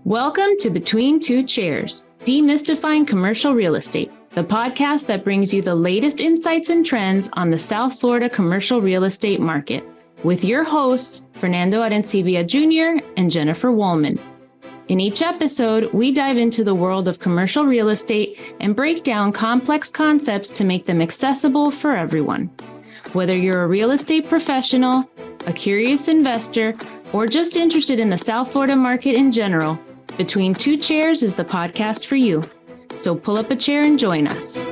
Welcome to Between Two Chairs, Demystifying Commercial Real Estate, the podcast that brings you the latest insights and trends on the South Florida commercial real estate market, with your hosts, Fernando Arencibia Jr. and Jennifer Wollmann. In each episode, we dive into the world of commercial real estate and break down complex concepts to make them accessible for everyone. Whether you're a real estate professional, a curious investor, or just interested in the South Florida market in general, Between Two Chairs is the podcast for you. So pull up a chair and join us.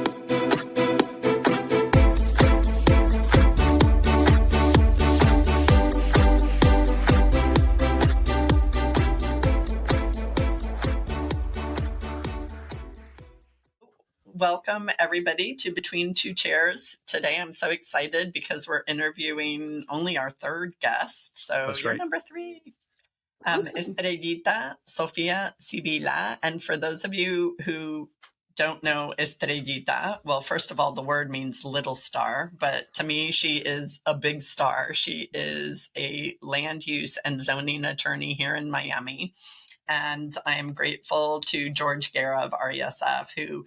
Welcome, everybody, to Between Two Chairs. Today, I'm so excited because we're interviewing only our third guest. So That's you're right. number three. Awesome. Estrellita Sibila. And for those of you who don't know Estrellita, well, first of all, the word means little star, but to me, she is a big star. She is a land use and zoning attorney here in Miami. And I am grateful to George Guerra of RESF, who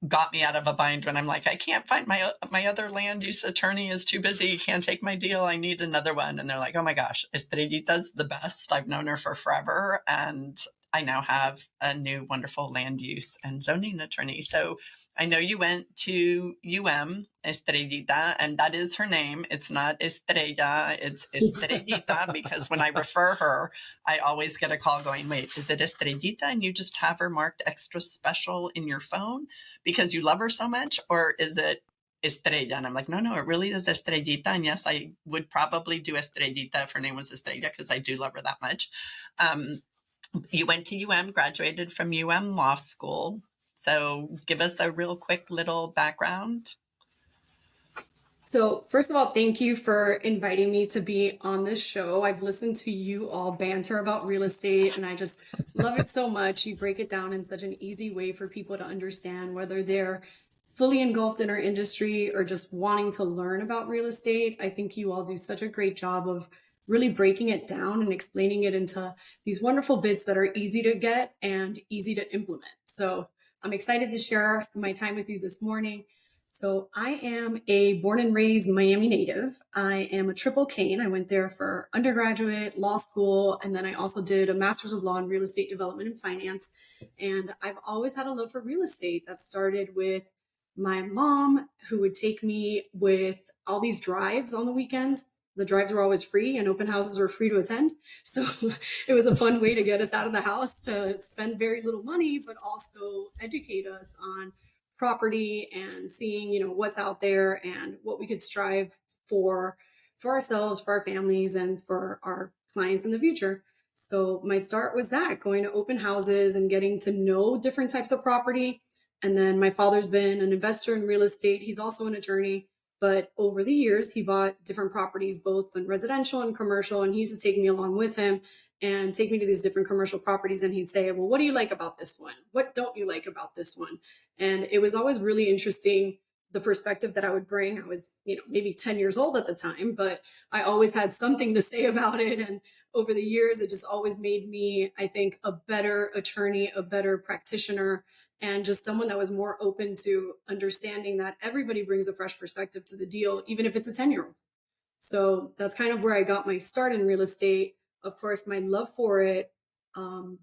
got me out of a bind when I'm like, I can't find my other land use attorney is too busy. Can't take my deal. I need another one. And they're like, oh my gosh, Estrellita's the best. I've known her for forever. And I now have a new wonderful land use and zoning attorney. So I know you went to Estrellita, and that is her name. It's not Estrella, it's Estrellita, because when I refer her, I always get a call going, wait, is it Estrellita? And you just have her marked extra special in your phone because you love her so much? Or is it Estrella? And I'm like, no, it really is Estrellita. And yes, I would probably do Estrellita if her name was Estrella, because I do love her that much. You went to graduated from Law School. So give us a real quick little background. So first of all, thank you for inviting me to be on this show. I've listened to you all banter about real estate, and I just love it so much. You break it down in such an easy way for people to understand, whether they're fully engulfed in our industry or just wanting to learn about real estate. I think you all do such a great job of really breaking it down and explaining it into these wonderful bits that are easy to get and easy to implement. So I'm excited to share my time with you this morning. So I am a born and raised Miami native. I am a triple cane. I went there for undergraduate, law school, and then I also did a master's of law in real estate development and finance. And I've always had a love for real estate that started with my mom, who would take me with all these drives on the weekends. The drives were always free and open houses were free to attend. So it was a fun way to get us out of the house, to spend very little money, but also educate us on property and seeing, what's out there and what we could strive for ourselves, for our families, and for our clients in the future. So my start was that, going to open houses and getting to know different types of property. And then my father's been an investor in real estate. He's also an attorney. But over the years, he bought different properties, both in residential and commercial. And he used to take me along with him and take me to these different commercial properties. And he'd say, well, what do you like about this one? What don't you like about this one? And it was always really interesting, the perspective that I would bring. I was, maybe 10 years old at the time, but I always had something to say about it. And over the years, it just always made me, I think, a better attorney, a better practitioner, and just someone that was more open to understanding that everybody brings a fresh perspective to the deal, even if it's a 10-year-old. So that's kind of where I got my start in real estate. Of course, my love for it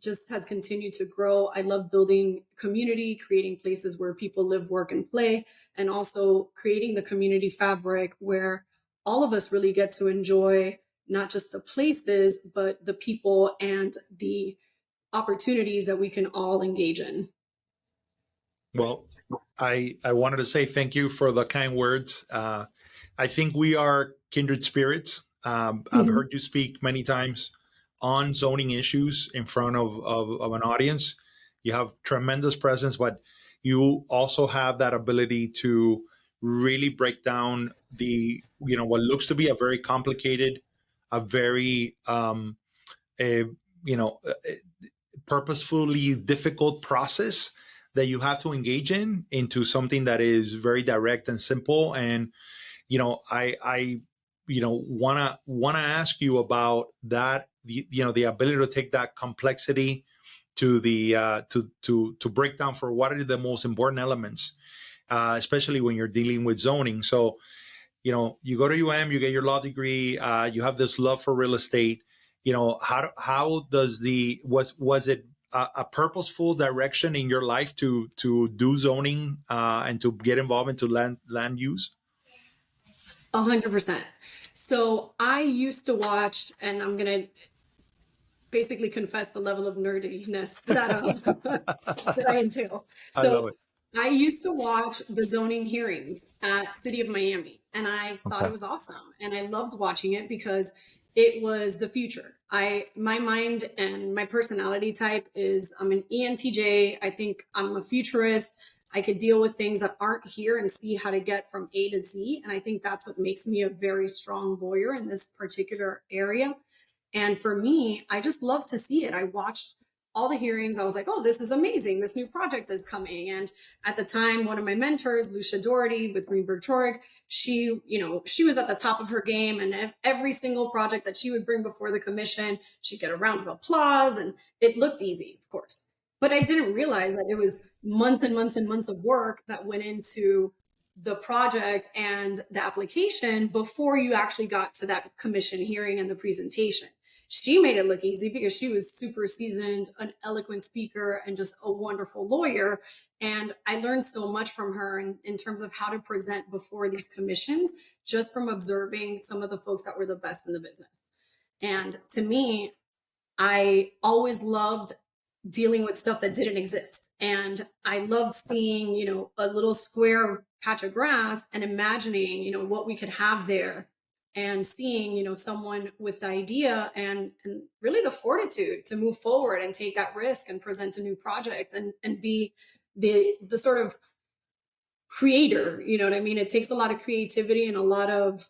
just has continued to grow. I love building community, creating places where people live, work, and play, and also creating the community fabric where all of us really get to enjoy not just the places, but the people and the opportunities that we can all engage in. Well, I wanted to say thank you for the kind words. I think we are kindred spirits. I've heard you speak many times on zoning issues in front of an audience. You have tremendous presence, but you also have that ability to really break down the, what looks to be a very complicated, a very, purposefully difficult process that you have to engage into something that is very direct and simple. And, I want to ask you about that, the ability to take that complexity to the to break down for what are the most important elements, especially when you're dealing with zoning. So, you know, you go to UM, you get your law degree, you have this love for real estate. You know, how does was it a purposeful direction in your life to do zoning and to get involved into land use? 100%. So I used to watch, and I'm gonna basically confess the level of nerdiness that I entail. I love So it. I used to watch the zoning hearings at City of Miami, and I thought it Okay. was awesome. And I loved watching it because it was the future. My mind and my personality type is I'm an ENTJ. I think I'm a futurist. I could deal with things that aren't here and see how to get from A to Z. And I think that's what makes me a very strong lawyer in this particular area. And for me, I just love to see it. I watched all the hearings. I was like, oh, this is amazing. This new project is coming. And at the time, one of my mentors, Lucia Doherty with Greenberg Trorg, she was at the top of her game. And every single project that she would bring before the commission, she'd get a round of applause. And it looked easy, of course. But I didn't realize that it was months and months and months of work that went into the project and the application before you actually got to that commission hearing and the presentation. She made it look easy because she was super seasoned, an eloquent speaker, and just a wonderful lawyer. And I learned so much from her in terms of how to present before these commissions, just from observing some of the folks that were the best in the business. And to me, I always loved dealing with stuff that didn't exist. And I loved seeing, a little square patch of grass and imagining, what we could have there, and seeing, someone with the idea and really the fortitude to move forward and take that risk and present a new project and be the sort of creator. You know what I mean? It takes a lot of creativity and a lot of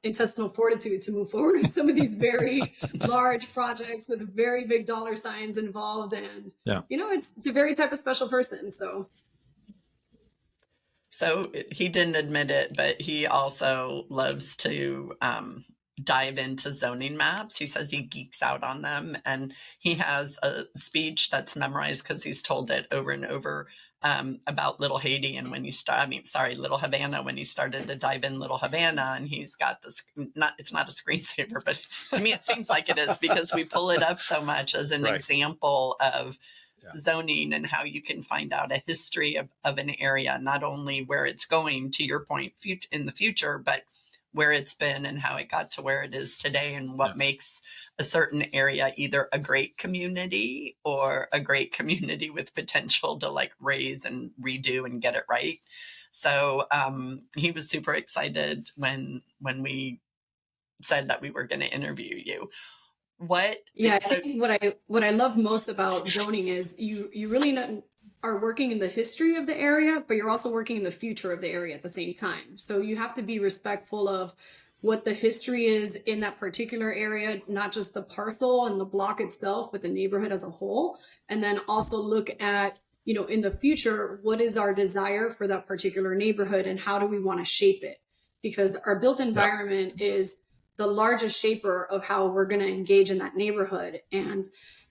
intestinal fortitude to move forward with some of these very large projects with very big dollar signs involved. And, Yeah. It's a very type of special person. So he didn't admit it, but he also loves to dive into zoning maps. He says he geeks out on them, and he has a speech that's memorized because he's told it over and over about Little Haiti. And when Little Havana, when he started to dive in Little Havana, and he's got this, it's not a screensaver, but to me it seems like it is because we pull it up so much as an example of zoning and how you can find out a history of an area, not only where it's going, to your point, in the future, but where it's been and how it got to where it is today, and what makes a certain area either a great community or a great community with potential to like raise and redo and get it right. So he was super excited when we said that we were going to interview you. I think what I love most about zoning is you really are working in the history of the area, but you're also working in the future of the area at the same time. So you have to be respectful of what the history is in that particular area, not just the parcel and the block itself, but the neighborhood as a whole. And then also look at, in the future, what is our desire for that particular neighborhood and how do we want to shape it? Because our built environment is the largest shaper of how we're going to engage in that neighborhood. And,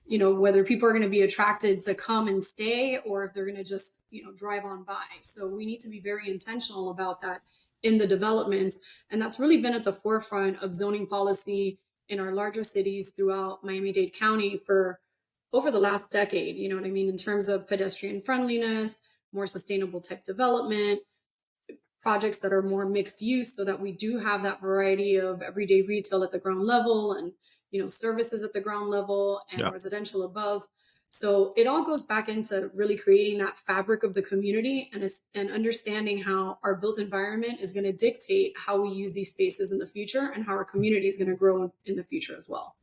whether people are going to be attracted to come and stay or if they're going to just, drive on by. So we need to be very intentional about that in the developments. And that's really been at the forefront of zoning policy in our larger cities throughout Miami-Dade County for over the last decade, you know what I mean, in terms of pedestrian friendliness, more sustainable type development, projects that are more mixed use so that we do have that variety of everyday retail at the ground level and, services at the ground level and residential above. So it all goes back into really creating that fabric of the community and understanding how our built environment is going to dictate how we use these spaces in the future and how our community is going to grow in the future as well.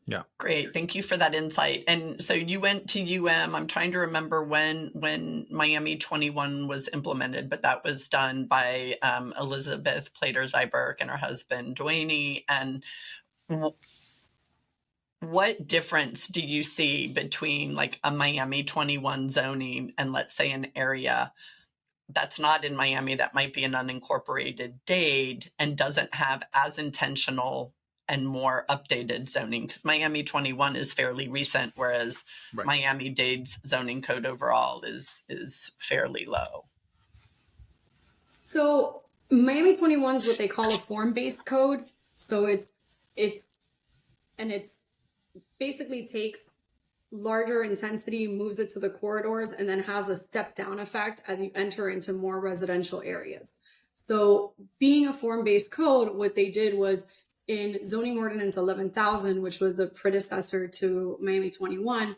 Yeah. Great. Thank you for that insight. And so you went to I'm trying to remember when Miami 21 was implemented, but that was done by Elizabeth Plater-Zyberk and her husband, Dwayne. And what difference do you see between like a Miami 21 zoning and let's say an area that's not in Miami, that might be an unincorporated Dade and doesn't have as intentional and more updated zoning, because Miami 21 is fairly recent, whereas Right. Miami-Dade's zoning code overall is fairly low. So Miami 21 is what they call a form-based code. So it's basically takes larger intensity, moves it to the corridors, and then has a step down effect as you enter into more residential areas. So being a form-based code, what they did was in zoning ordinance 11,000, which was a predecessor to Miami 21,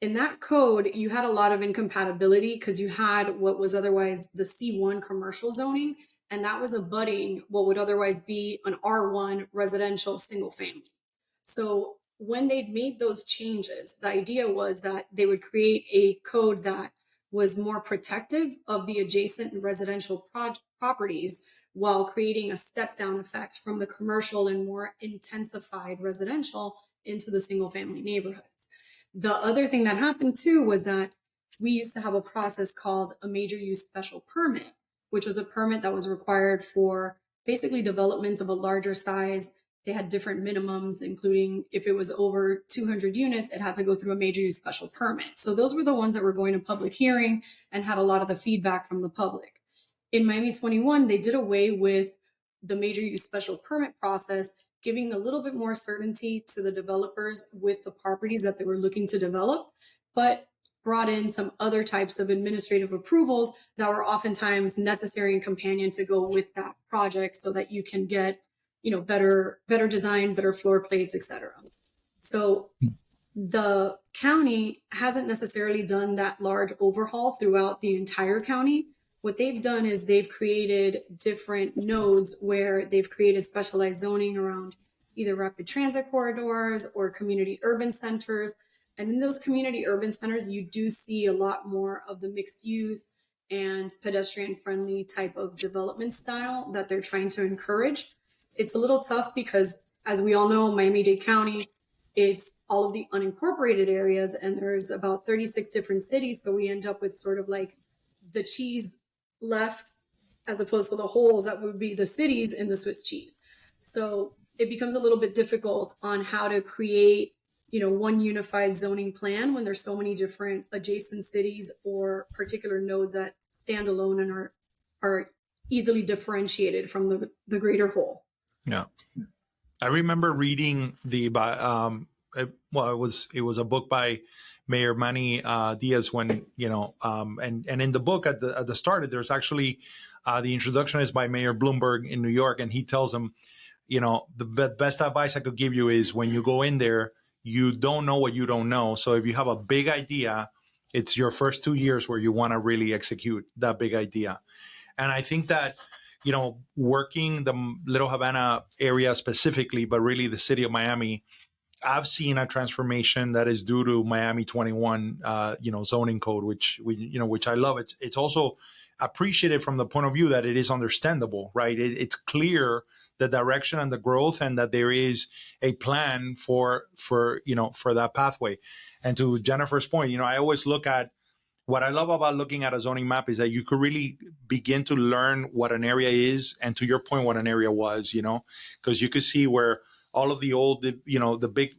in that code, you had a lot of incompatibility because you had what was otherwise the C1 commercial zoning, and that was abutting what would otherwise be an R1 residential single family. So when they'd made those changes, the idea was that they would create a code that was more protective of the adjacent residential properties while creating a step down effect from the commercial and more intensified residential into the single family neighborhoods. The other thing that happened too was that we used to have a process called a major use special permit, which was a permit that was required for basically developments of a larger size. They had different minimums, including if it was over 200 units, it had to go through a major use special permit. So those were the ones that were going to public hearing and had a lot of the feedback from the public. In Miami 21, they did away with the major use special permit process, giving a little bit more certainty to the developers with the properties that they were looking to develop, but brought in some other types of administrative approvals that were oftentimes necessary and companion to go with that project so that you can get better design, better floor plates, etc. So the county hasn't necessarily done that large overhaul throughout the entire county. What they've done is they've created different nodes where they've created specialized zoning around either rapid transit corridors or community urban centers. And in those community urban centers, you do see a lot more of the mixed use and pedestrian friendly type of development style that they're trying to encourage. It's a little tough because, as we all know, Miami-Dade County, it's all of the unincorporated areas, and there's about 36 different cities. So we end up with sort of like the cheese left as opposed to the holes that would be the cities in the Swiss cheese. So it becomes a little bit difficult on how to create, one unified zoning plan when there's so many different adjacent cities or particular nodes that stand alone and are easily differentiated from the greater whole. Yeah. I remember reading it was a book by Mayor Manny Diaz when, and in the book at the start, there's actually the introduction is by Mayor Bloomberg in New York. And he tells them, the best advice I could give you is when you go in there, you don't know what you don't know. So if you have a big idea, it's your first 2 years where you want to really execute that big idea. And I think that, working the Little Havana area specifically, but really the city of Miami, I've seen a transformation that is due to Miami 21, zoning code, which I love. It's also appreciated from the point of view that it is understandable, right? It's clear the direction and the growth, and that there is a plan for that pathway. And to Jennifer's point, I always look at what I love about looking at a zoning map is that you could really begin to learn what an area is, and to your point, what an area was, because you could see where all of the old, the big,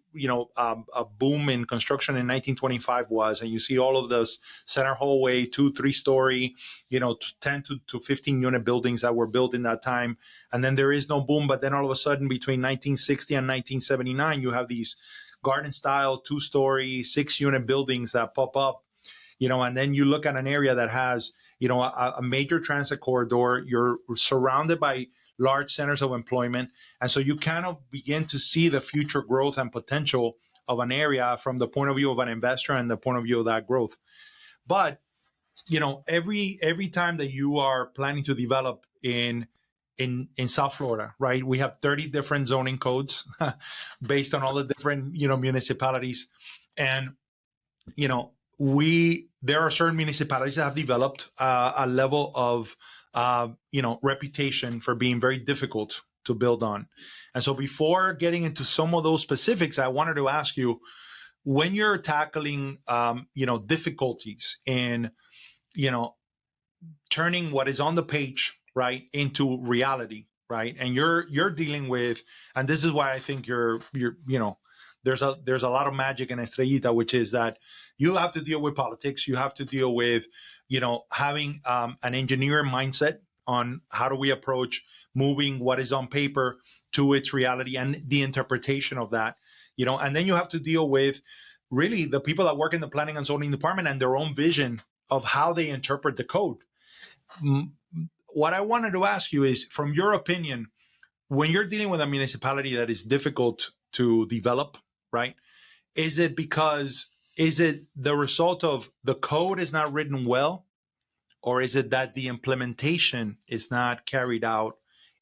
a boom in construction in 1925 was, and you see all of those center hallway, 2-3 story, 10 to 15 unit buildings that were built in that time. And then there is no boom. But then all of a sudden between 1960 and 1979, you have these garden style, 2-story, 6 unit buildings that pop up. And then you look at an area that has, a major transit corridor. You're surrounded by large centers of employment. And so you kind of begin to see the future growth and potential of an area from the point of view of an investor and the point of view of that growth. But, every time that you are planning to develop in South Florida, right, we have 30 different zoning codes based on all the different, municipalities. And, there are certain municipalities that have developed a level of, reputation for being very difficult to build on. And so before getting into some of those specifics, I wanted to ask you, when you're tackling, difficulties in, turning what is on the page, right, into reality, right? And you're dealing with, and this is why I think you're there's a lot of magic in Estrellita, which is that you have to deal with politics. You have to deal with, having an engineer mindset on how do we approach moving what is on paper to its reality and the interpretation of that, and then you have to deal with really the people that work in the planning and zoning department and their own vision of how they interpret the code. What I wanted to ask you is, from your opinion, when you're dealing with a municipality that is difficult to develop, right? Is it the result of the code is not written well, or is it that the implementation is not carried out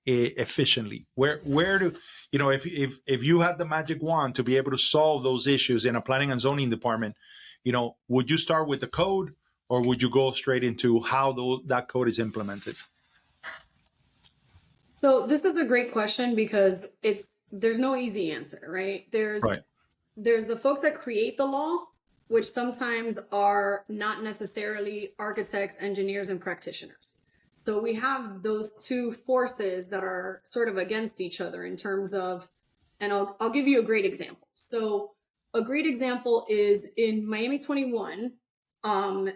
efficiently? Where do if you had the magic wand to be able to solve those issues in a planning and zoning department, would you start with the code, or would you go straight into how that code is implemented? So this is a great question, because there's no easy answer, right? There's the folks that create the law, which sometimes are not necessarily architects, engineers, and practitioners. So we have those two forces that are sort of against each other in terms of, and I'll give you a great example. So a great example is in Miami 21,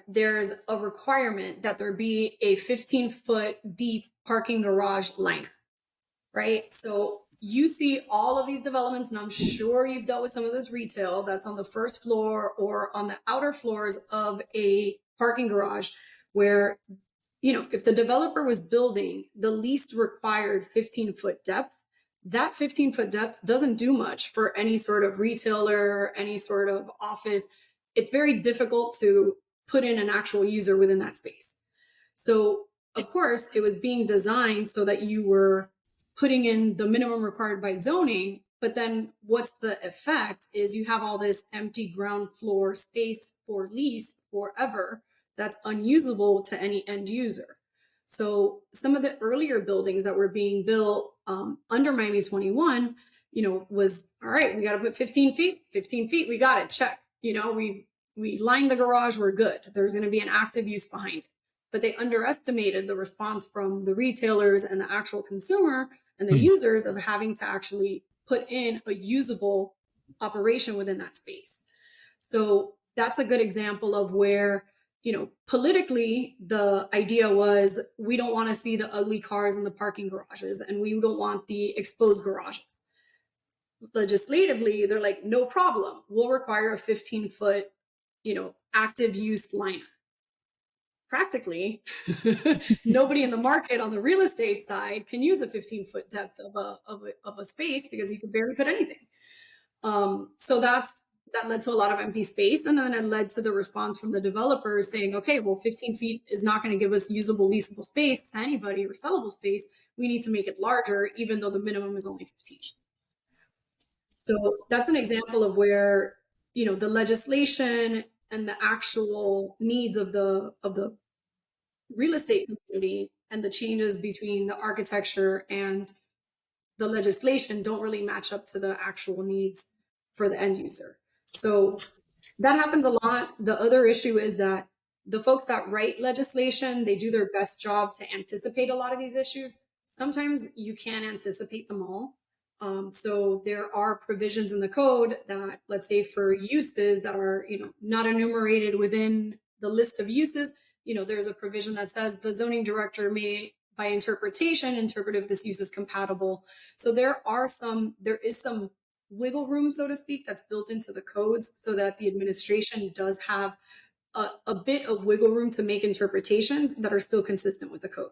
there's a requirement that there be a 15-foot deep parking garage liner, right? So you see all of these developments, and I'm sure you've dealt with some of this retail that's on the first floor or on the outer floors of a parking garage, where, if the developer was building the least required 15-foot depth, that 15-foot depth doesn't do much for any sort of retailer, any sort of office. It's very difficult to put in an actual user within that space. So, of course, it was being designed so that you were putting in the minimum required by zoning, but then what's the effect is you have all this empty ground floor space for lease forever that's unusable to any end user. So some of the earlier buildings that were being built under Miami 21, was, all right, we got to put 15 feet, we got it, check. We lined the garage, we're good. There's going to be an active use behind it. But they underestimated the response from the retailers and the actual consumer and the users of having to actually put in a usable operation within that space. So that's a good example of where, politically, the idea was, we don't want to see the ugly cars in the parking garages, and we don't want the exposed garages. Legislatively, they're like, no problem. We'll require a 15-foot, active use liner. Practically, nobody in the market on the real estate side can use a 15-foot depth of a space, because you can barely put anything. So that led to a lot of empty space. And then it led to the response from the developers saying, okay, well, 15 feet is not going to give us usable, leasable space to anybody, or sellable space. We need to make it larger, even though the minimum is only 15. So that's an example of where, the legislation and the actual needs of the real estate community and the changes between the architecture and the legislation don't really match up to the actual needs for the end user. So that happens a lot. The other issue is that the folks that write legislation, they do their best job to anticipate a lot of these issues. Sometimes you can't anticipate them all. So there are provisions in the code that, let's say, for uses that are, not enumerated within the list of uses, there's a provision that says the zoning director may, by interpretation, interpret if this use is compatible. So there is some wiggle room, so to speak, that's built into the codes, so that the administration does have a bit of wiggle room to make interpretations that are still consistent with the code.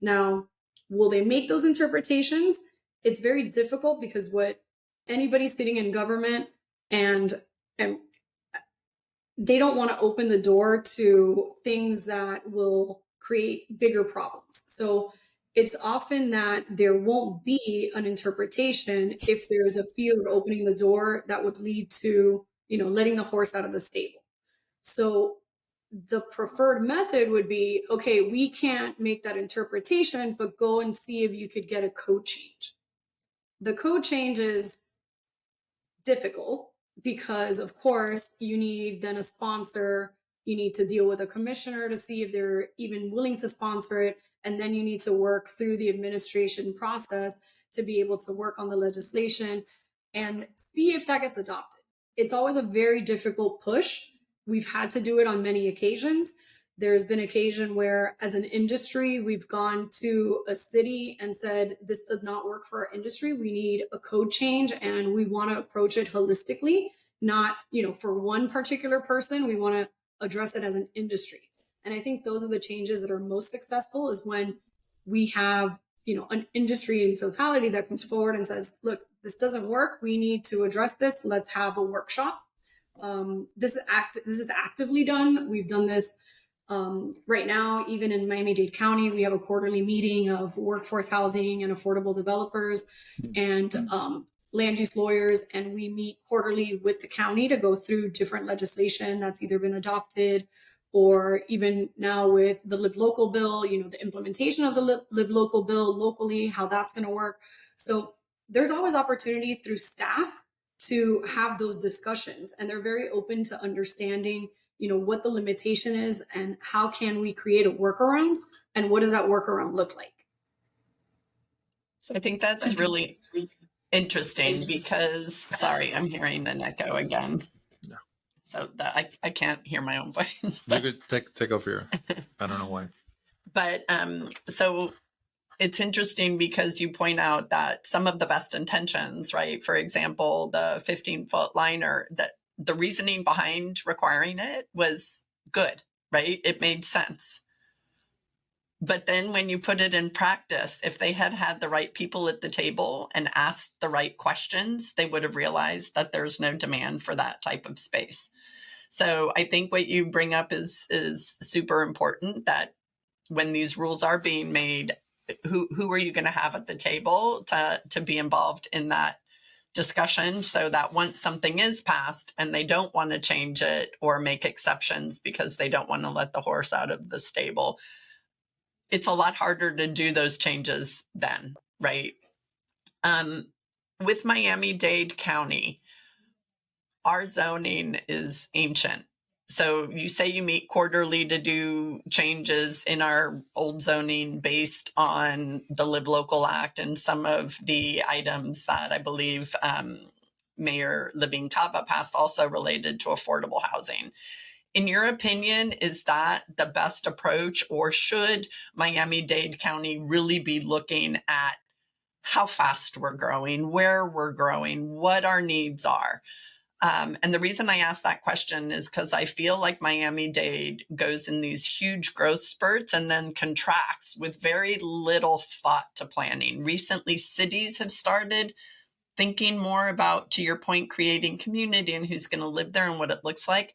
Now, will they make those interpretations? It's very difficult, because what anybody sitting in government and they don't want to open the door to things that will create bigger problems. So it's often that there won't be an interpretation if there is a fear of opening the door that would lead to, letting the horse out of the stable. So the preferred method would be, okay, we can't make that interpretation, but go and see if you could get a code change. The code change is difficult, because, of course, you need then a sponsor. You need to deal with a commissioner to see if they're even willing to sponsor it. And then you need to work through the administration process to be able to work on the legislation and see if that gets adopted. It's always a very difficult push. We've had to do it on many occasions. There's been occasion where, as an industry, we've gone to a city and said, this does not work for our industry. We need a code change, and we want to approach it holistically, not, for one particular person. We want to address it as an industry. And I think those are the changes that are most successful, is when we have, an industry in totality that comes forward and says, look, this doesn't work. We need to address this. Let's have a workshop. This is actively done. We've done this right now, even in Miami-Dade County. We have a quarterly meeting of workforce housing and affordable developers and land use lawyers, and we meet quarterly with the county to go through different legislation that's either been adopted, or even now with the Live Local bill, the implementation of the Live Local bill locally, how that's going to work. So there's always opportunity through staff to have those discussions, and they're very open to understanding, what the limitation is and how can we create a workaround, and what does that workaround look like. So I think that's really interesting because, sorry, I'm hearing an echo again. No. So that I can't hear my own voice. You could take over here. I don't know why. But so it's interesting because you point out that some of the best intentions, right? For example, the 15-foot liner, that the reasoning behind requiring it was good, right? It made sense. But then when you put it in practice, if they had had the right people at the table and asked the right questions, they would have realized that there's no demand for that type of space. So I think what you bring up is super important, that when these rules are being made, who are you going to have at the table to be involved in that discussion, so that once something is passed and they don't want to change it or make exceptions because they don't want to let the horse out of the stable, it's a lot harder to do those changes then, right? With Miami-Dade County, our zoning is ancient. So you say you meet quarterly to do changes in our old zoning based on the Live Local Act and some of the items that I believe Mayor Living Cava passed also related to affordable housing. In your opinion, is that the best approach, or should Miami-Dade County really be looking at how fast we're growing, where we're growing, what our needs are? And the reason I ask that question is because I feel like Miami-Dade goes in these huge growth spurts and then contracts with very little thought to planning. Recently, cities have started thinking more about, to your point, creating community and who's going to live there and what it looks like.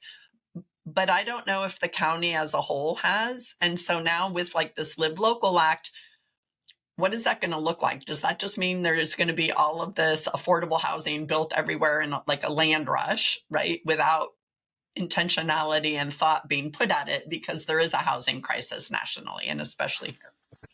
But I don't know if the county as a whole has. And so now with like this Live Local Act, what is that going to look like? Does that just mean there's going to be all of this affordable housing built everywhere in like a land rush, right? Without intentionality and thought being put at it, because there is a housing crisis nationally and especially here.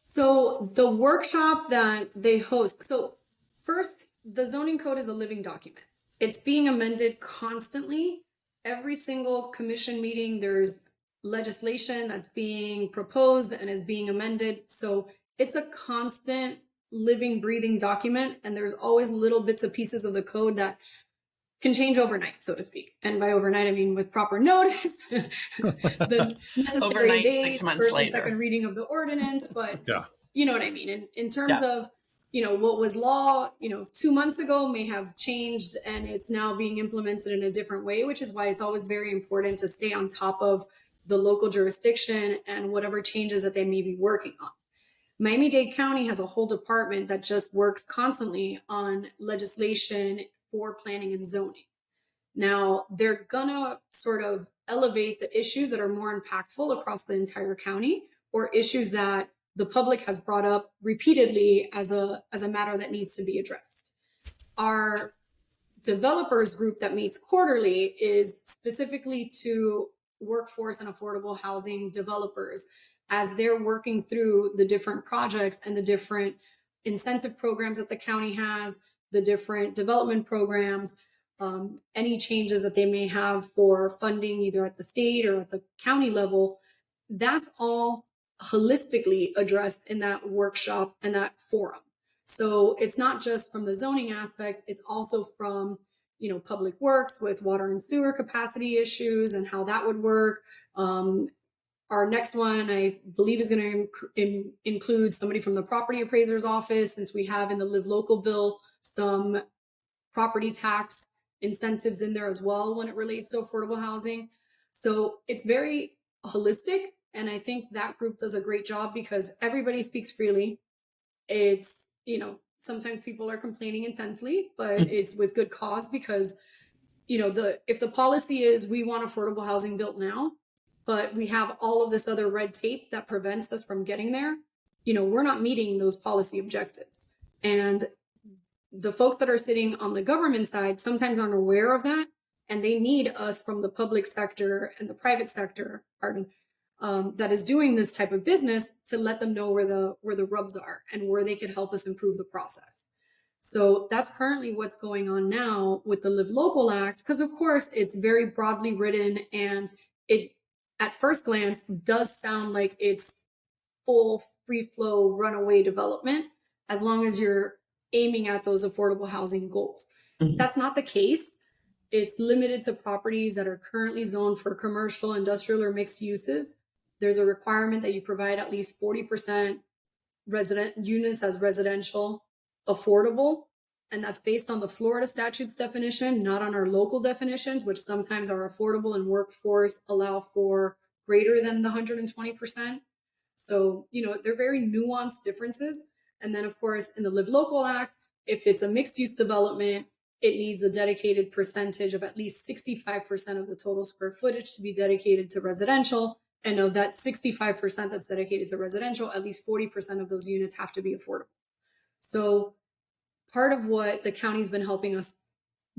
So the workshop that they host, so first, the zoning code is a living document. It's being amended constantly. Every single commission meeting, there's legislation that's being proposed and is being amended. So it's a constant living, breathing document. And there's always little bits of pieces of the code that can change overnight, so to speak. And by overnight, I mean with proper notice, the necessary Overnight, days, 6 months first later. and second reading of the ordinance. But Yeah. you know what I mean? And in terms of, what was law, 2 months ago may have changed, and it's now being implemented in a different way, which is why it's always very important to stay on top of the local jurisdiction and whatever changes that they may be working on. Miami-Dade County has a whole department that just works constantly on legislation for planning and zoning. Now, they're gonna sort of elevate the issues that are more impactful across the entire county, or issues that the public has brought up repeatedly as a matter that needs to be addressed. Our developers group that meets quarterly is specifically to workforce and affordable housing developers as they're working through the different projects and the different incentive programs that the county has, the different development programs, any changes that they may have for funding either at the state or at the county level. That's all holistically addressed in that workshop and that forum. So it's not just from the zoning aspect, it's also from, public works with water and sewer capacity issues and how that would work. Our next one, I believe, is going to include somebody from the property appraiser's office, since we have in the Live Local bill some property tax incentives in there as well when it relates to affordable housing. So it's very holistic. And I think that group does a great job because everybody speaks freely. It's, sometimes people are complaining intensely, but it's with good cause because, if the policy is we want affordable housing built now, but we have all of this other red tape that prevents us from getting there, we're not meeting those policy objectives. And the folks that are sitting on the government side sometimes aren't aware of that, and they need us from the public sector and the private sector, that is doing this type of business to let them know where the rubs are and where they could help us improve the process. So that's currently what's going on now with the Live Local Act, because of course it's very broadly written and it at first glance does sound like it's full free flow runaway development as long as you're aiming at those affordable housing goals. Mm-hmm. That's not the case. It's limited to properties that are currently zoned for commercial, industrial, or mixed uses. There's a requirement that you provide at least 40% resident units as residential affordable. And that's based on the Florida statute's definition, not on our local definitions, which sometimes our affordable and workforce allow for greater than the 120%. So, they're very nuanced differences. And then, of course, in the Live Local Act, if it's a mixed use development, it needs a dedicated percentage of at least 65% of the total square footage to be dedicated to residential. And of that 65% that's dedicated to residential, at least 40% of those units have to be affordable. So part of what the county's been helping us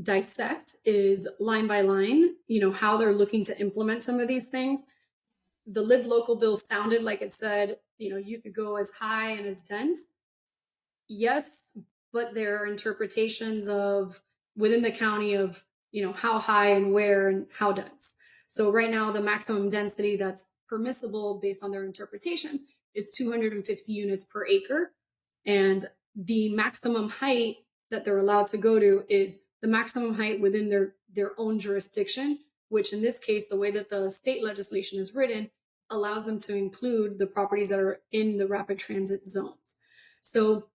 dissect is line by line, how they're looking to implement some of these things. The Live Local bill sounded like it said, you could go as high and as dense. Yes, but there are interpretations of within the county of, how high and where and how dense. So right now, the maximum density that's permissible based on their interpretations is 250 units per acre. And the maximum height that they're allowed to go to is the maximum height within their own jurisdiction, which in this case, the way that the state legislation is written, allows them to include the properties that are in the rapid transit zones. So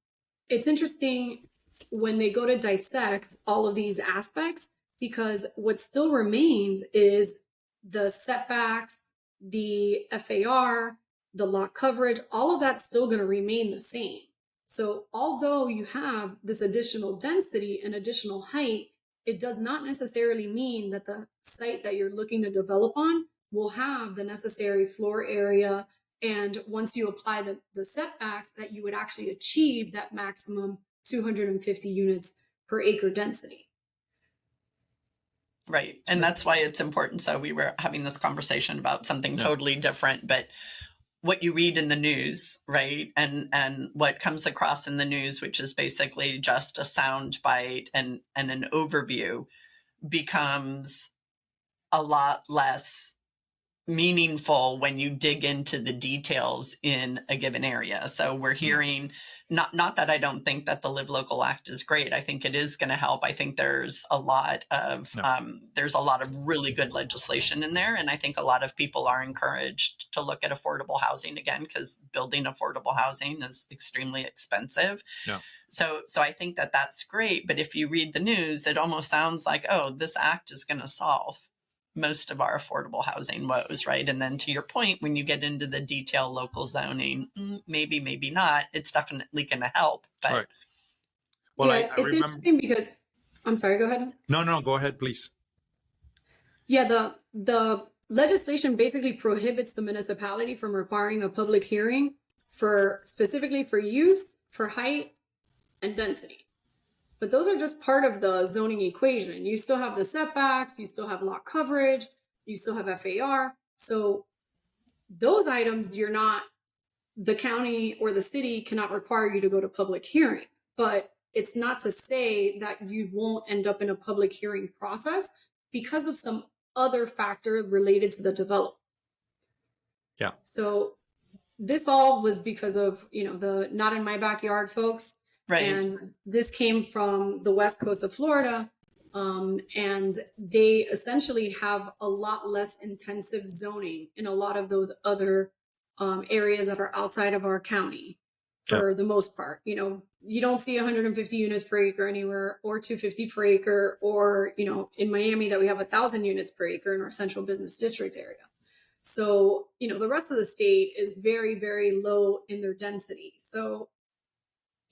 it's interesting when they go to dissect all of these aspects, because what still remains is the setbacks, the FAR, the lot coverage, all of that's still going to remain the same. So although you have this additional density and additional height, it does not necessarily mean that the site that you're looking to develop on will have the necessary floor area. And once you apply the setbacks, that you would actually achieve that maximum 250 units per acre density. Right. And that's why it's important. So we were having this conversation about something totally different, but what you read in the news, right? And what comes across in the news, which is basically just a sound bite and an overview, becomes a lot less meaningful when you dig into the details in a given area. So we're hearing, not that I don't think that the Live Local Act is great. I think it is going to help. I think there's a lot of really good legislation in there. And I think a lot of people are encouraged to look at affordable housing again, because building affordable housing is extremely expensive. Yeah. So I think that that's great. But if you read the news, it almost sounds like, oh, this act is going to solve most of our affordable housing woes, right? And then to your point, when you get into the detail local zoning, maybe not, it's definitely going to help. But right. Well, yeah, it's interesting because, I'm sorry, go ahead. No, go ahead, please. Yeah, the legislation basically prohibits the municipality from requiring a public hearing specifically for use, for height, and density. But those are just part of the zoning equation. You still have the setbacks, you still have lot coverage, you still have FAR. So those items, the county or the city cannot require you to go to public hearing. But it's not to say that you won't end up in a public hearing process because of some other factor related to the development. Yeah. So this all was because of, the not in my backyard folks. Right. And this came from the west coast of Florida. And they essentially have a lot less intensive zoning in a lot of those other areas that are outside of our county for the most part. You don't see 150 units per acre anywhere, or 250 per acre, or, in Miami that we have 1,000 units per acre in our central business district area. So, the rest of the state is very, very low in their density. So,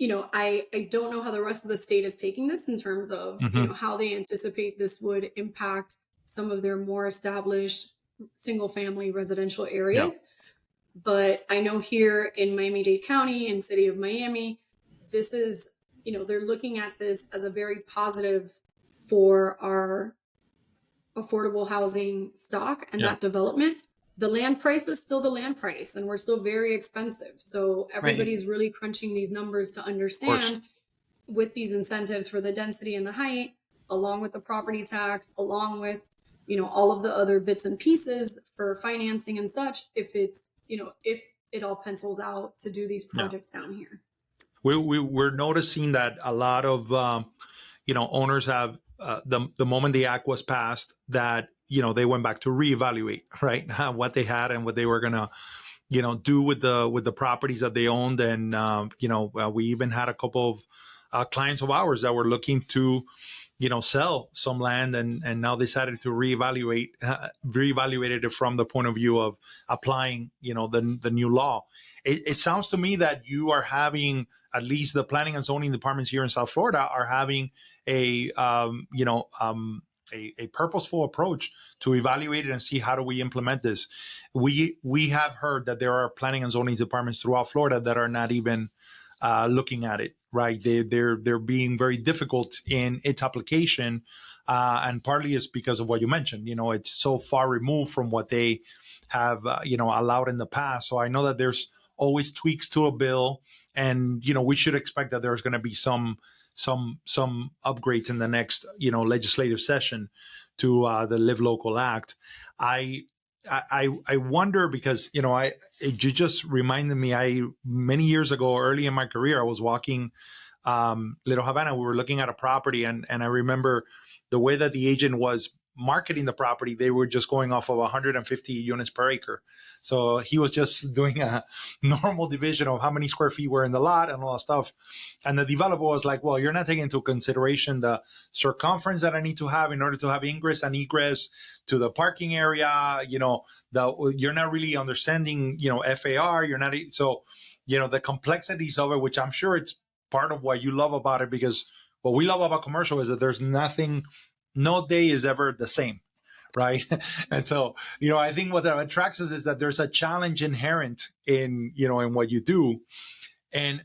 I don't know how the rest of the state is taking this in terms of, how they anticipate this would impact some of their more established single family residential areas. But I know here in Miami-Dade County and city of Miami, this is, they're looking at this as a very positive for our affordable housing stock and that development. The land price is still the land price, and we're still very expensive. So everybody's really crunching these numbers to understand, with these incentives for the density and the height, along with the property tax, along with, all of the other bits and pieces for financing and such, if it's, if it all pencils out to do these projects down here. We're noticing that a lot of, owners have, the moment the act was passed, that, they went back to reevaluate, right, what they had and what they were going to, do with the properties that they owned. And, we even had a couple of clients of ours that were looking to, sell some land, and now decided to reevaluated it from the point of view of applying, the new law. It sounds to me that you are having, at least the planning and zoning departments here in South Florida are having a purposeful approach to evaluate it and see how do we implement this. We have heard that there are planning and zoning departments throughout Florida that are not even looking at it. Right, they're being very difficult in its application, and partly it's because of what you mentioned. It's so far removed from what they have allowed in the past. So I know that there's always tweaks to a bill, and we should expect that there's going to be some upgrades in the next legislative session to the Live Local Act. I wonder, because you just reminded me, many years ago, early in my career, I was walking Little Havana. We were looking at a property, and I remember the way that the agent was marketing the property. They were just going off of 150 units per acre. So he was just doing a normal division of how many square feet were in the lot and all that stuff. And the developer was like, well, you're not taking into consideration the circumference that I need to have in order to have ingress and egress to the parking area. You're not really understanding, FAR. You're not. So, the complexities of it, which I'm sure it's part of what you love about it, because what we love about commercial is that there's no day is ever the same. Right. And so, I think what attracts us is that there's a challenge inherent in, in what you do. And,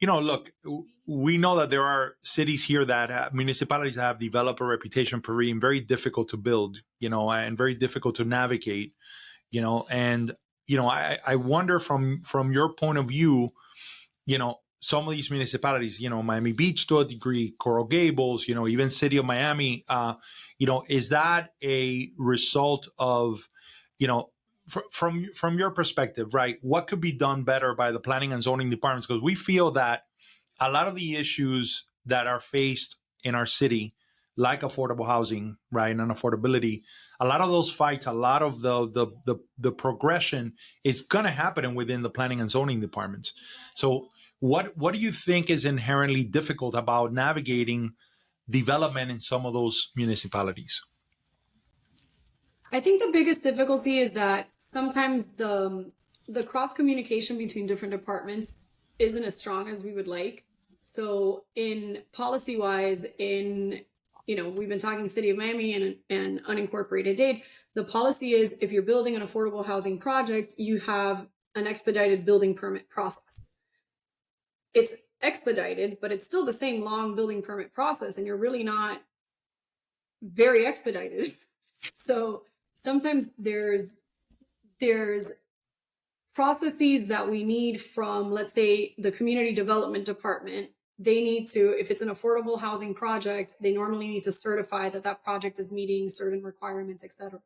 look, we know that there are cities here that have, municipalities that have developed a reputation for being very difficult to build, and very difficult to navigate, and, I wonder from your point of view, some of these municipalities, Miami Beach to a degree, Coral Gables, even city of Miami, is that a result of, from your perspective, right? What could be done better by the planning and zoning departments? Because we feel that a lot of the issues that are faced in our city, like affordable housing, right, and affordability, a lot of those fights, a lot of the progression is going to happen within the planning and zoning departments. So what do you think is inherently difficult about navigating development in some of those municipalities? I think the biggest difficulty is that sometimes the cross communication between different departments isn't as strong as we would like. So in policy wise, we've been talking City of Miami and unincorporated Dade. The policy is, if you're building an affordable housing project, you have an expedited building permit process. It's expedited, but it's still the same long building permit process, and you're really not very expedited. So sometimes there's processes that we need from, let's say, the community development department. They need to, if it's an affordable housing project, they normally need to certify that project is meeting certain requirements, etc.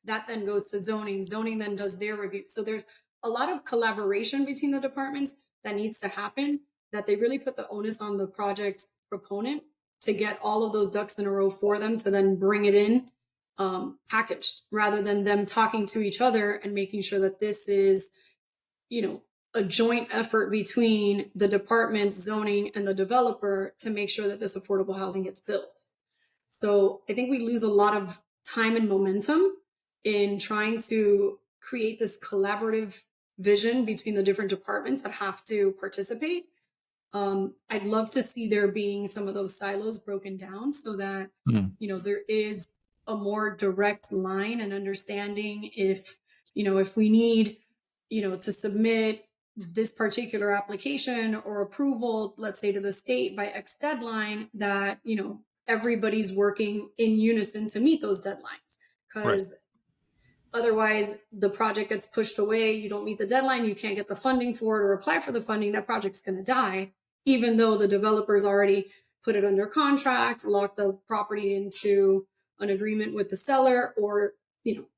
That then goes to zoning. Zoning then does their review. So there's a lot of collaboration between the departments that needs to happen, that they really put the onus on the project proponent to get all of those ducks in a row for them to then bring it in packaged, rather than them talking to each other and making sure that this is, a joint effort between the departments, zoning, and the developer to make sure that this affordable housing gets built. So I think we lose a lot of time and momentum in trying to create this collaborative vision between the different departments that have to participate. I'd love to see there being some of those silos broken down so that, there is a more direct line and understanding if we need, to submit this particular application or approval, let's say to the state by X deadline, that, everybody's working in unison to meet those deadlines. Because otherwise the project gets pushed away, you don't meet the deadline, you can't get the funding for it or apply for the funding, that project's going to die, even though the developer's already put it under contract, locked the property into an agreement with the seller, or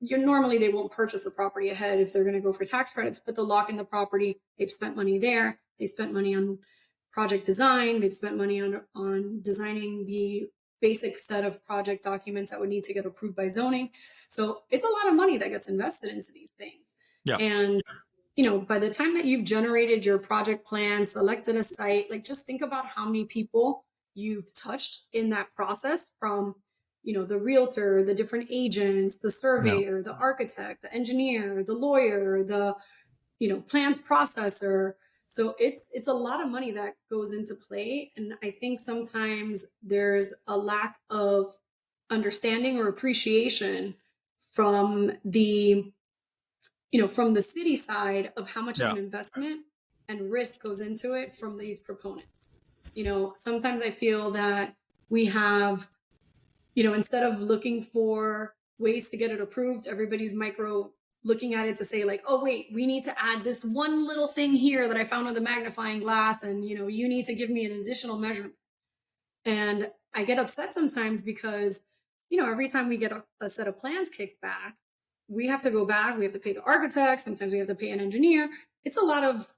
normally they won't purchase a property ahead if they're going to go for tax credits, but they'll lock in the property. They've spent money there. They spent money on project design. They've spent money on designing the basic set of project documents that would need to get approved by zoning. So it's a lot of money that gets invested into these things. Yeah. And, by the time that you've generated your project plan, selected a site, like just think about how many people you've touched in that process, from the realtor, the different agents, the surveyor, the architect, the engineer, the lawyer, the, plans processor. So it's a lot of money that goes into play. And I think sometimes there's a lack of understanding or appreciation from the city side of how much of an investment and risk goes into it from these proponents. Sometimes I feel that we have, instead of looking for ways to get it approved, everybody's looking at it to say like, oh, wait, we need to add this one little thing here that I found with a magnifying glass. And, you need to give me an additional measurement. And I get upset sometimes because, every time we get a set of plans kicked back, we have to go back, we have to pay the architect. Sometimes we have to pay an engineer. It's a lot of,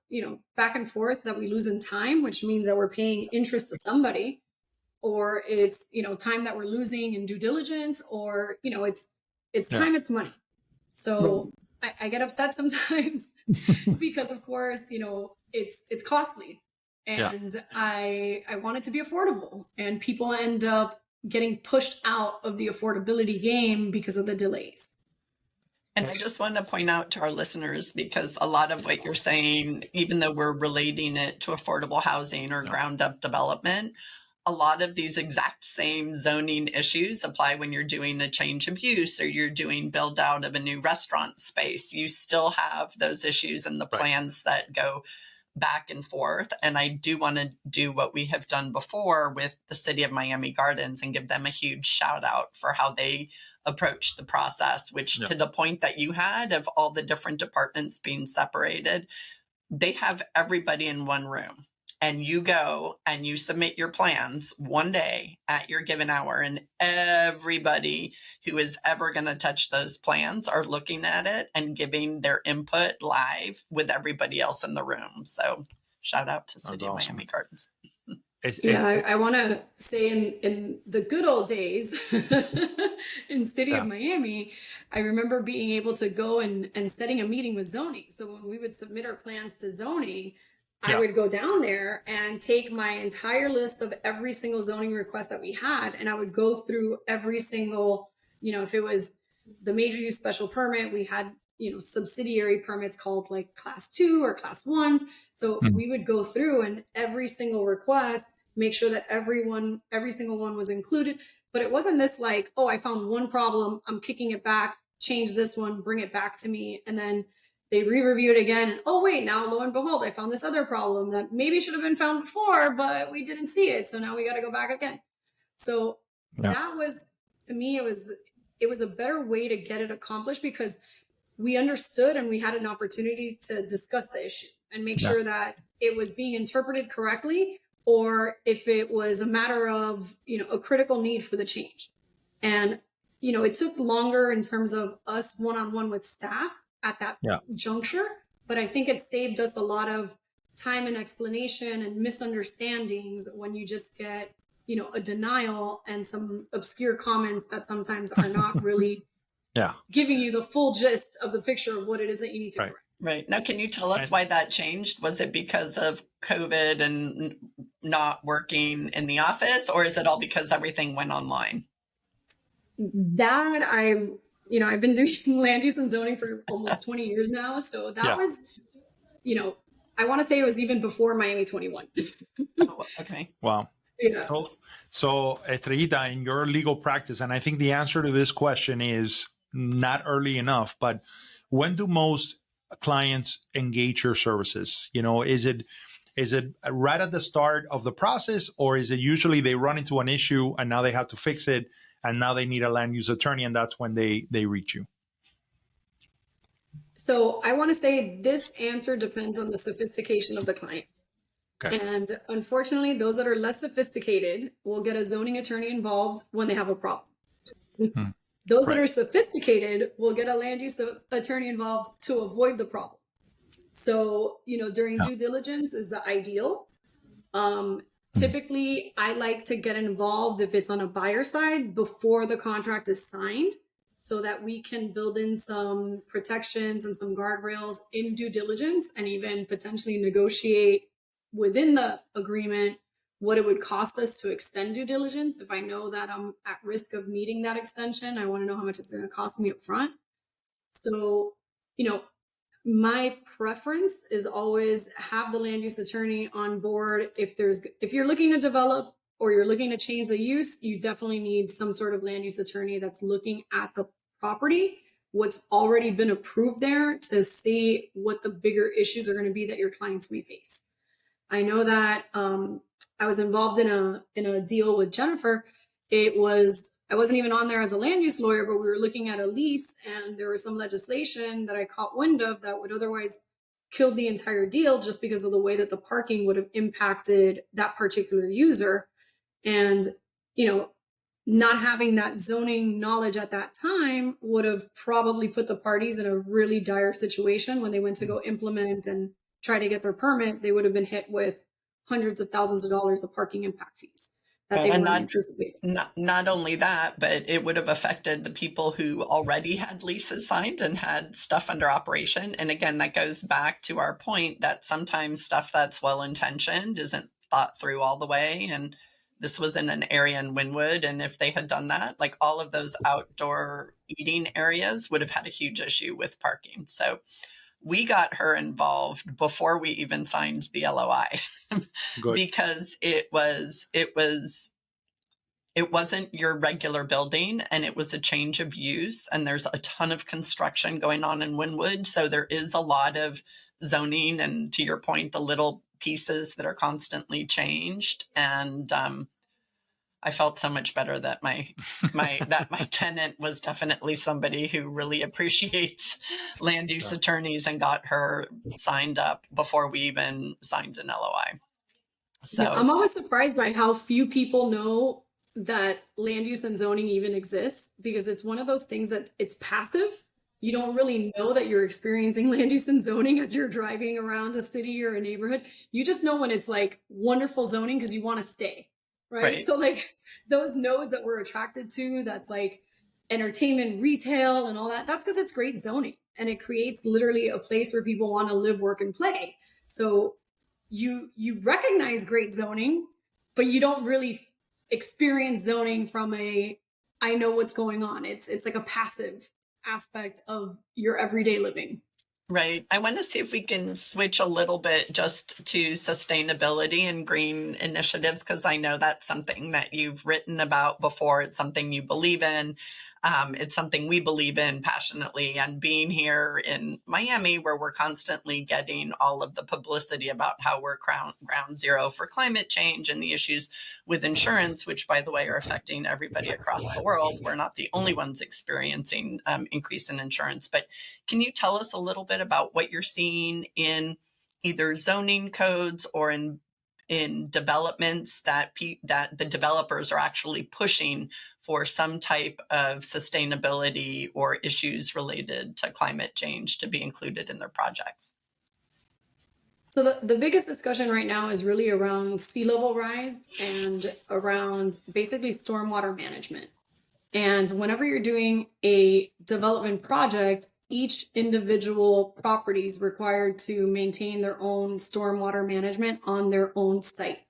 back and forth that we lose in time, which means that we're paying interest to somebody, or it's, time that we're losing in due diligence, or, it's time, it's money. So I get upset sometimes because of course, it's costly, and I want it to be affordable, and people end up getting pushed out of the affordability game because of the delays. And I just want to point out to our listeners, because a lot of what you're saying, even though we're relating it to affordable housing or ground up development, a lot of these exact same zoning issues apply when you're doing a change of use or you're doing build out of a new restaurant space. You still have those issues and the plans that go back and forth. And I do want to do what we have done before with the City of Miami Gardens and give them a huge shout out for how they approach the process, which to the point that you had of all the different departments being separated, they have everybody in one room. And you go and you submit your plans one day at your given hour, and everybody who is ever going to touch those plans are looking at it and giving their input live with everybody else in the room. So shout out to City of Miami Gardens. I want to say in the good old days in City of Miami, I remember being able to go and setting a meeting with zoning. So when we would submit our plans to zoning, I would go down there and take my entire list of every single zoning request that we had, and I would go through every single, if it was the major use special permit, we had, subsidiary permits called like class 2 or class 1s. So we would go through and every single request, make sure that every single one was included. But it wasn't this like, oh, I found one problem, I'm kicking it back, change this one, bring it back to me, and then they re-review it again. And, oh, wait, now lo and behold, I found this other problem that maybe should have been found before, but we didn't see it. So now we got to go back again. So that was, to me, it was a better way to get it accomplished, because we understood and we had an opportunity to discuss the issue and make sure that it was being interpreted correctly, or if it was a matter of, a critical need for the change. And, it took longer in terms of us one-on-one with staff at that juncture, but I think it saved us a lot of time and explanation and misunderstandings when you just get, a denial and some obscure comments that sometimes are not really Yeah. giving you the full gist of the picture of what it is that you need to Right. correct. Right. Now, can you tell us why that changed? Was it because of COVID and not working in the office, or is it all because everything went online? That I've been doing land use and zoning for almost 20 years now. So that was, I want to say it was even before Miami 21. Oh, okay. Wow. Yeah. So Estrellita, in your legal practice, and I think the answer to this question is not early enough, but when do most clients engage your services? Is it right at the start of the process, or is it usually they run into an issue and now they have to fix it and now they need a land use attorney and that's when they reach you? So I want to say this answer depends on the sophistication of the client. Okay. And unfortunately, those that are less sophisticated will get a zoning attorney involved when they have a problem. Those that are sophisticated will get a land use attorney involved to avoid the problem. So, during due diligence is the ideal. Typically, I like to get involved if it's on a buyer side before the contract is signed, so that we can build in some protections and some guardrails in due diligence and even potentially negotiate within the agreement what it would cost us to extend due diligence. If I know that I'm at risk of needing that extension, I want to know how much it's going to cost me up front. So, my preference is always have the land use attorney on board. If you're looking to develop or you're looking to change the use, you definitely need some sort of land use attorney that's looking at the property, what's already been approved there, to see what the bigger issues are going to be that your clients may face. I know that I was involved in a deal with Jennifer. I wasn't even on there as a land use lawyer, but we were looking at a lease, and there was some legislation that I caught wind of that would otherwise kill the entire deal just because of the way that the parking would have impacted that particular user. And, not having that zoning knowledge at that time would have probably put the parties in a really dire situation when they went to go implement and try to get their permit. They would have been hit with hundreds of thousands of dollars of parking impact fees that they weren't anticipating. Not only that, but it would have affected the people who already had leases signed and had stuff under operation. And again, that goes back to our point that sometimes stuff that's well-intentioned isn't thought through all the way. And this was in an area in Wynwood. And if they had done that, like all of those outdoor eating areas would have had a huge issue with parking. So we got her involved before we even signed the LOI because it wasn't your regular building, and it was a change of use, and there's a ton of construction going on in Wynwood. So there is a lot of zoning, and to your point, the little pieces that are constantly changed. And I felt so much better that my tenant was definitely somebody who really appreciates land use attorneys, and got her signed up before we even signed an LOI. So yeah, I'm always surprised by how few people know that land use and zoning even exists, because it's one of those things that it's passive. You don't really know that you're experiencing land use and zoning as you're driving around a city or a neighborhood. You just know when it's like wonderful zoning because you want to stay, right? So like those nodes that we're attracted to, that's like entertainment, retail, and all that, that's because it's great zoning, and it creates literally a place where people want to live, work, and play. So you recognize great zoning, but you don't really experience zoning from I know what's going on. It's like a passive aspect of your everyday living. Right. I want to see if we can switch a little bit just to sustainability and green initiatives, because I know that's something that you've written about before. It's something you believe in. It's something we believe in passionately. And being here in Miami, where we're constantly getting all of the publicity about how we're ground zero for climate change and the issues with insurance, which, by the way, are affecting everybody across the world. We're not the only ones experiencing increase in insurance. But can you tell us a little bit about what you're seeing in either zoning codes or in developments that the developers are actually pushing for some type of sustainability or issues related to climate change to be included in their projects? So the biggest discussion right now is really around sea level rise and around basically stormwater management. And whenever you're doing a development project, each individual property is required to maintain their own stormwater management on their own site.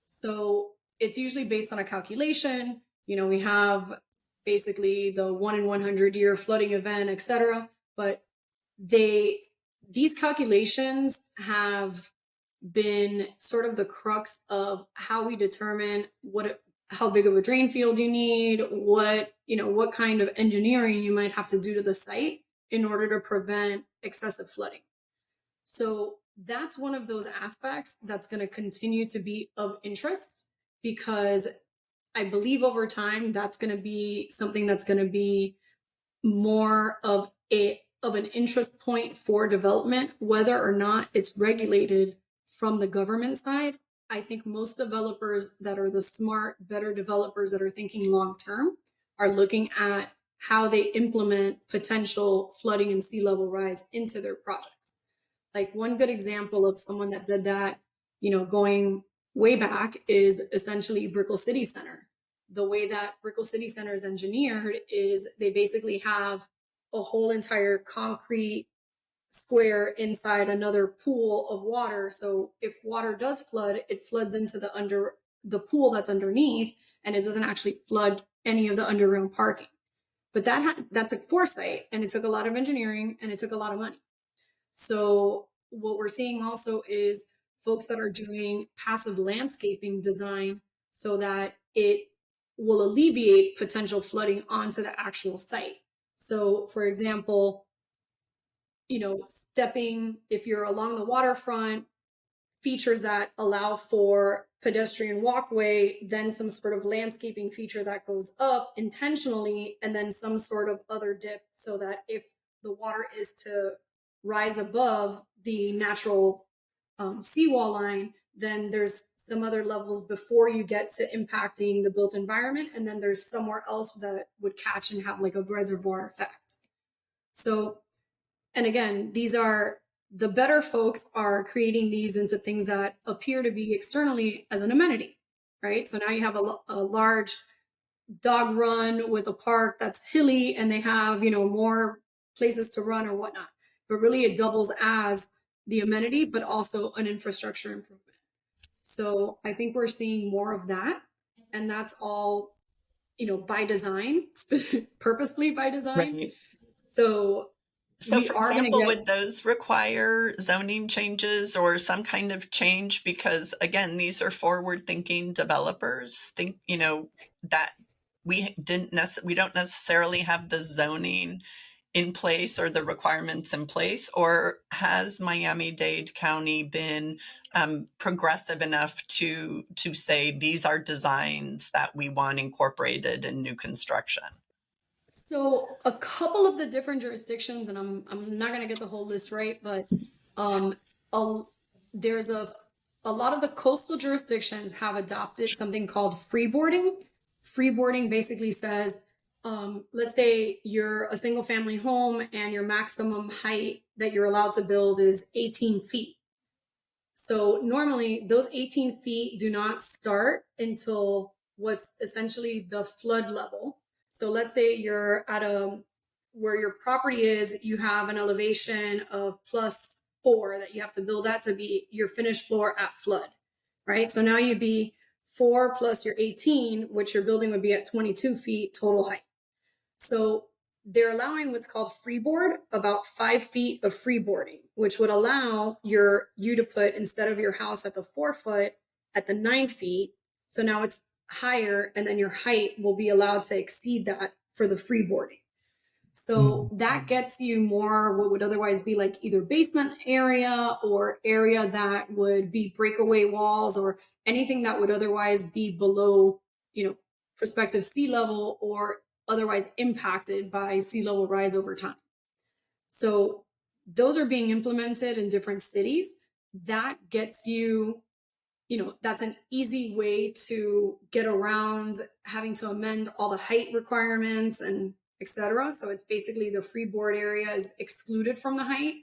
So it's usually based on a calculation. You know, we have basically the 1 in 100 year flooding event, etc. But these calculations have been sort of the crux of how we determine how big of a drain field you need, what kind of engineering you might have to do to the site in order to prevent excessive flooding. So that's one of those aspects that's going to continue to be of interest, because I believe over time that's going to be something that's going to be more of an interest point for development, whether or not it's regulated from the government side. I think most developers that are the smart, better developers that are thinking long term are looking at how they implement potential flooding and sea level rise into their projects. Like one good example of someone that did that, going way back, is essentially Brickell City Center. The way that Brickell City Center is engineered is they basically have a whole entire concrete square inside another pool of water. So if water does flood, it floods into the pool that's underneath, and it doesn't actually flood any of the underground parking. But that took foresight, and it took a lot of engineering, and it took a lot of money. So what we're seeing also is folks that are doing passive landscaping design so that it will alleviate potential flooding onto the actual site. So for example, if you're along the waterfront, features that allow for pedestrian walkway, then some sort of landscaping feature that goes up intentionally, and then some sort of other dip, so that if the water is to rise above the natural seawall line, then there's some other levels before you get to impacting the built environment, and then there's somewhere else that would catch and have like a reservoir effect. So, and again, the better folks are creating these into things that appear to be externally as an amenity, right? So now you have a large dog run with a park that's hilly, and they have, more places to run or whatnot. But really it doubles as the amenity, but also an infrastructure improvement. So I think we're seeing more of that. And that's all, by design, purposefully by design. Right. So for example, would those require zoning changes or some kind of change? Because again, these are forward-thinking developers. That we don't necessarily have the zoning in place or the requirements in place. Or has Miami-Dade County been progressive enough to say these are designs that we want incorporated in new construction? So a couple of the different jurisdictions, and I'm not going to get the whole list right, but there's a lot of the coastal jurisdictions have adopted something called freeboarding. Freeboarding basically says, let's say you're a single family home and your maximum height that you're allowed to build is 18 feet. So normally those 18 feet do not start until what's essentially the flood level. So let's say you're at where your property is, you have an elevation of +4 that you have to build at to be your finished floor at flood, right? So now you'd be 4 plus your 18, which your building would be at 22 feet total height. So they're allowing what's called freeboard, about 5 feet of freeboarding, which would allow you to put, instead of your house at the 4 foot, at the 9 feet. So now it's higher, and then your height will be allowed to exceed that for the freeboarding. So that gets you more what would otherwise be like either basement area or area that would be breakaway walls or anything that would otherwise be below, prospective sea level or otherwise impacted by sea level rise over time. So those are being implemented in different cities. That gets you, that's an easy way to get around having to amend all the height requirements and etc. So it's basically the freeboard area is excluded from the height.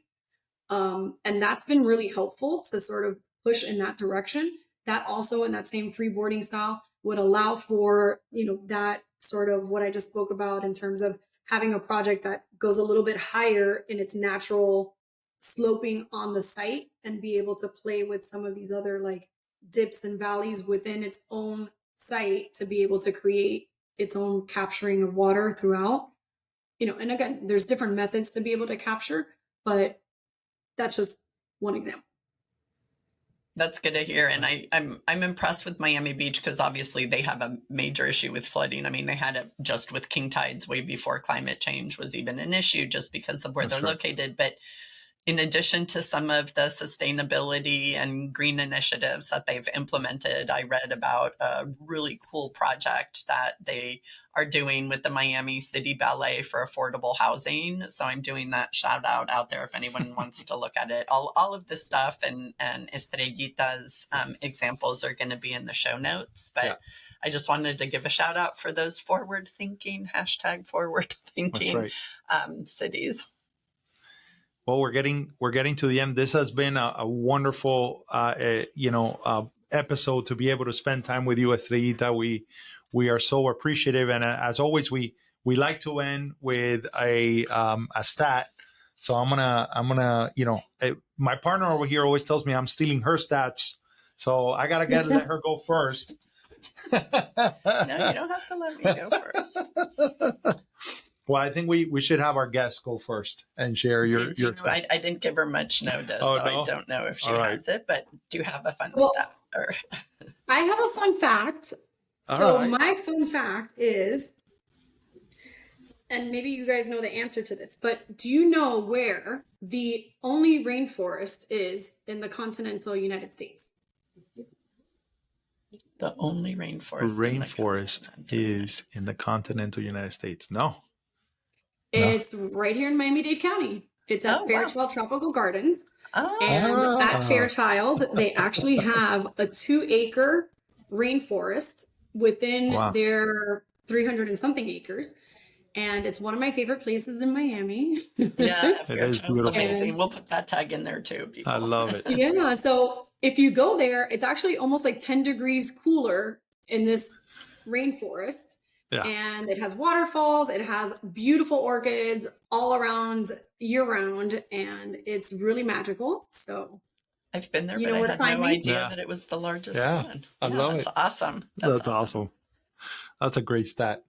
And that's been really helpful to sort of push in that direction. That also in that same freeboarding style would allow for, that sort of what I just spoke about in terms of having a project that goes a little bit higher in its natural sloping on the site and be able to play with some of these other like dips and valleys within its own site to be able to create its own capturing of water throughout. And again, there's different methods to be able to capture, but that's just one example. That's good to hear. And I'm impressed with Miami Beach because obviously they have a major issue with flooding. I mean, they had it just with king tides way before climate change was even an issue just because of where they're located. But in addition to some of the sustainability and green initiatives that they've implemented, I read about a really cool project that they are doing with the Miami City Ballet for affordable housing. So I'm doing that shout out there if anyone wants to look at it. All of this stuff and Estrellita's examples are going to be in the show notes. But I just wanted to give a shout out for those forward thinking cities. Well, we're getting to the end. This has been a wonderful, episode to be able to spend time with you, Estrellita. We are so appreciative, and as always, we like to end with a stat. So I'm gonna, my partner over here always tells me I'm stealing her stats, so I gotta let her go first. No, you don't have to let me go first. Well, I think we should have our guests go first and share your stuff. I didn't give her much notice, so I don't know if she has it, but do you have a fun stat? I have a fun fact. My fun fact is, and maybe you guys know the answer to this, but do you know where the only rainforest is in the continental United States? The only rainforest is in the continental United States. No. It's right here in Miami-Dade County. It's at Fairchild Tropical Gardens. And at Fairchild, they actually have a 2-acre rainforest within their 300 and something acres. And it's one of my favorite places in Miami. Yeah, it is beautiful. Amazing. We'll put that tag in there too, people. I love it. Yeah, so if you go there, it's actually almost like 10 degrees cooler in this rainforest. Yeah. And it has waterfalls, it has beautiful orchids all around year round, and it's really magical. So I've been there, but I had no idea that it was the largest one. I love it. Awesome. That's awesome. That's a great stat.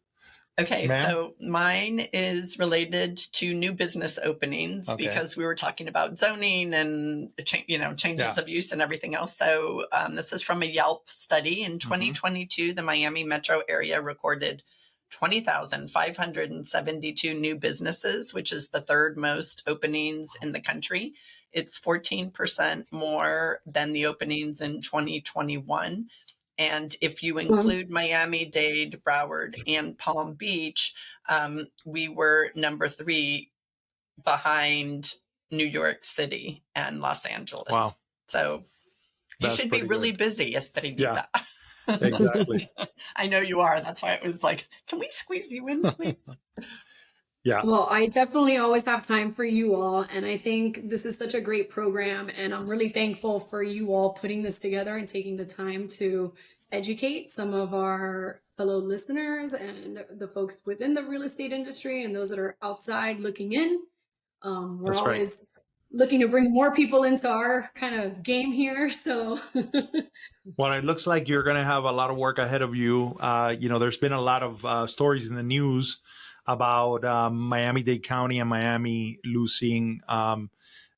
Okay, so mine is related to new business openings because we were talking about zoning and changes of use and everything else. So this is from a Yelp study. In 2022, the Miami metro area recorded 20,572 new businesses, which is the third most openings in the country. It's 14% more than the openings in 2021. And if you include Miami-Dade, Broward, and Palm Beach, we were number 3 behind New York City and Los Angeles. Wow. So you should be really busy, Estrellita. Yeah, exactly. I know you are. That's why it was like, can we squeeze you in, please? Yeah. Well, I definitely always have time for you all. And I think this is such a great program. And I'm really thankful for you all putting this together and taking the time to educate some of our fellow listeners and the folks within the real estate industry and those that are outside looking in. We're always looking to bring more people into our kind of game here. So, well, it looks like you're going to have a lot of work ahead of you. There's been a lot of stories in the news about Miami-Dade County and Miami losing,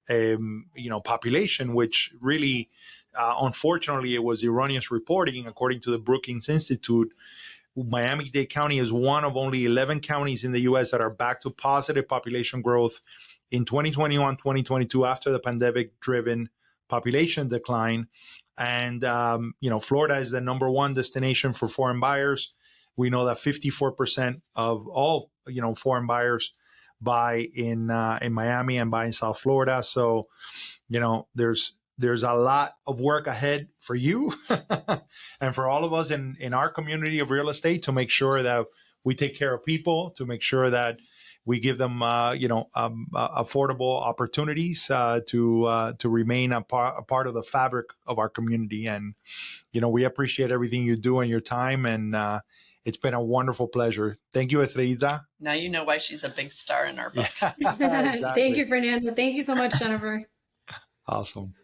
population, which really, unfortunately, it was erroneous reporting. According to the Brookings Institute, Miami-Dade County is one of only 11 counties in the U.S. that are back to positive population growth in 2021, 2022, after the pandemic-driven population decline. And, Florida is the number one destination for foreign buyers. We know that 54% of all, foreign buyers buy in Miami and buy in South Florida. So, there's a lot of work ahead for you and for all of us in our community of real estate to make sure that we take care of people, to make sure that we give them, affordable opportunities to remain a part of the fabric of our community. And, we appreciate everything you do and your time. And it's been a wonderful pleasure. Thank you, Estrellita. Now you know why she's a big star in our book. Yeah, exactly. Thank you, Fernando. Thank you so much, Jennifer. Awesome.